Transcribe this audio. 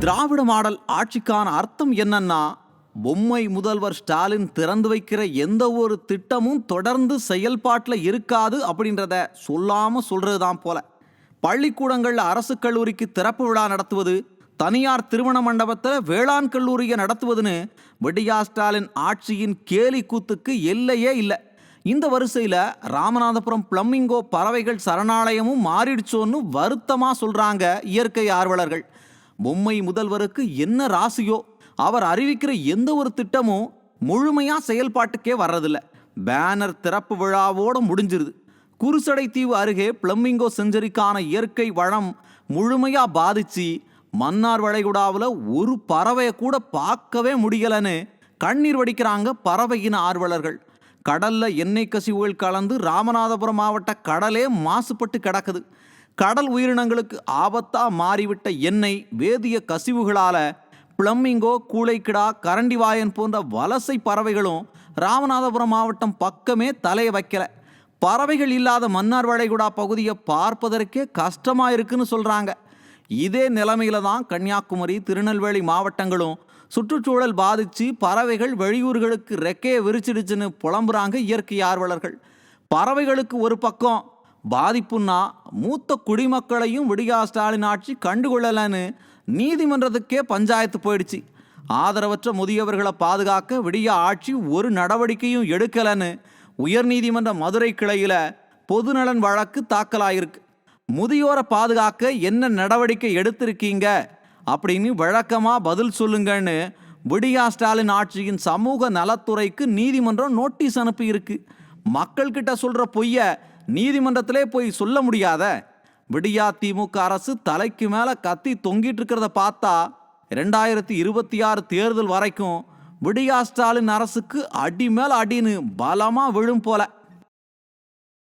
திராவிட model ஆட்சிக்கான அர்த்தம் என்னன்னா, பொம்மை முதல்வர் ஸ்டாலின் திறந்து வைக்கிற எந்த ஒரு திட்டமும் தொடர்ந்து செயல்பாட்டில் இருக்காது அப்படின்றத சொல்லாம சொல்றதுதான் போல. பள்ளிக்கூடங்கள்ல அரசு கல்லூரிக்கு திறப்பு விழா நடத்துவது, தனியார் திருமண மண்டபத்தில் வேளாண் கல்லூரியை நடத்துவதுன்னு விடியா ஸ்டாலின் ஆட்சியின் கேலி கூத்துக்கு எல்லையே இல்லை. இந்த வரிசையில் ராமநாதபுரம் பிளமிங்கோ பறவைகள் சரணாலயமும் மாறிடுச்சோன்னு வருத்தமாக சொல்றாங்க இயற்கை ஆர்வலர்கள். பொம்மை முதல்வருக்கு என்ன ராசியோ, அவர் அறிவிக்கிற எந்த ஒரு திட்டமும் முழுமையா செயல்பாட்டுக்கே வர்றதில்ல. பேனர் திறப்பு விழாவோடு முடிஞ்சிருது. குருசடை தீவு அருகே பிளமிங்கோ செஞ்சரிக்கான இயற்கை வளம் முழுமையா பாதிச்சு மன்னார் வளைகுடாவில் ஒரு பறவையை கூட பார்க்கவே முடியலன்னு கண்ணீர் வடிக்கிறாங்க பறவையின ஆர்வலர்கள். கடல்ல எண்ணெய் கசிவுகள் கலந்து ராமநாதபுரம் மாவட்ட கடலே மாசுபட்டு கிடக்குது. கடல் உயிரினங்களுக்கு ஆபத்தா மாறிவிட்ட எண்ணெய் வேதிய கசிவுகளால பிளமிங்கோ, கூளைக்கிடா, கரண்டிவாயன் போன்ற வலசை பறவைகளும் ராமநாதபுரம் மாவட்டம் பக்கமே தலையை வைக்கல. பறவைகள் இல்லாத மன்னார் வளைகுடா பகுதியை பார்ப்பதற்கே கஷ்டமா இருக்குன்னு சொல்றாங்க. இதே நிலைமையில தான் கன்னியாகுமரி, திருநெல்வேலி மாவட்டங்களும் சுற்றுச்சூழல் பாதிச்சு பறவைகள் வெளியூர்களுக்கு ரெக்கையை விரிச்சிடுச்சுன்னு புலம்புறாங்க இயற்கை ஆர்வலர்கள். பறவைகளுக்கு ஒரு பக்கம் பாதிப்புன்னா, மூத்த குடிமக்களையும் விடியா ஸ்டாலின் ஆட்சி கண்டுகொள்ளலன்னு நீதிமன்றத்துக்கே பஞ்சாயத்து போயிடுச்சு. ஆதரவற்ற முதியவர்களை பாதுகாக்க விடியா ஆட்சி ஒரு நடவடிக்கையும் எடுக்கலன்னு உயர்நீதிமன்ற மதுரை கிளையில பொதுநலன் வழக்கு தாக்கலாயிருக்கு. முதியோரை பாதுகாக்க என்ன நடவடிக்கை எடுத்திருக்கீங்க அப்படின்னு வழக்கமா பதில் சொல்லுங்கன்னு விடியா ஸ்டாலின் ஆட்சியின் சமூக நலத்துறைக்கு நீதிமன்றம் நோட்டீஸ் அனுப்பி இருக்கு. மக்கள் கிட்ட சொல்ற பொய்ய நீதிமன்றத்திலே போய் சொல்ல முடியாத விடியா திமுக அரசு தலைக்கு மேல கத்தி தொங்கிட்டு இருக்கிறத பார்த்தா 2026 தேர்தல் வரைக்கும் விடியா ஸ்டாலின் அரசுக்கு அடி மேல அடின்னு பலமா விழும் போல.